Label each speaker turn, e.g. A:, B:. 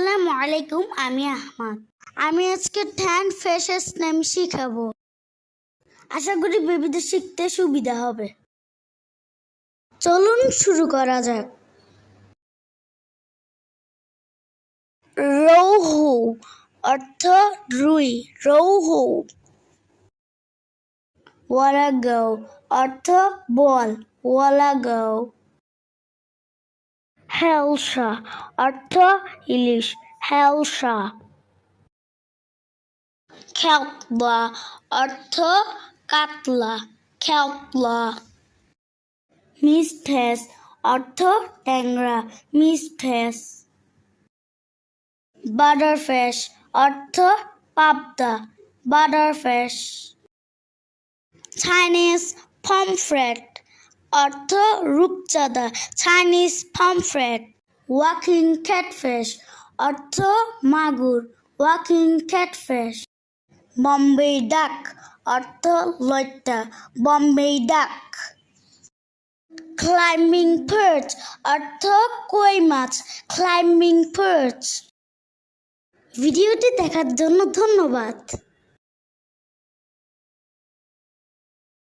A: আসসালামু আলাইকুম, আমি আহমদ। আমি আজকে 10 ফিশেস নেম শিখাবো। আশা করি বেবিদের শিখতে সুবিধা হবে। চলুন শুরু করা যাক। রৌহু অর্থ রুই, রৌহু। ওয়ালাগাও অর্থ বল, ওয়ালাগাও। হেলসা অর্থ ইলিশ, হেলসা। খেতলা অর্থ কাতলা, খেতলা। মিস্টেস অর্থ ট্যাংরা, মিস্টেস। বাটারফিশ অর্থ পাবদা, বাটারফিশ। চাইনিজ পমফ্রেট অর্থ রূপচাঁদা, চাইনিজ পমফ্রেট। ওয়াকিং ক্যাটফিশ অর্থ মাগুর, ওয়াকিং ক্যাটফিশ। বম্বে ডাক অর্থ লইট্টা, বম্বে ডাক। ক্লাইম্বিং পার্চ অর্থ কই মাছ, ক্লাইম্বিং পার্চ। ভিডিওটি দেখার জন্য ধন্যবাদ।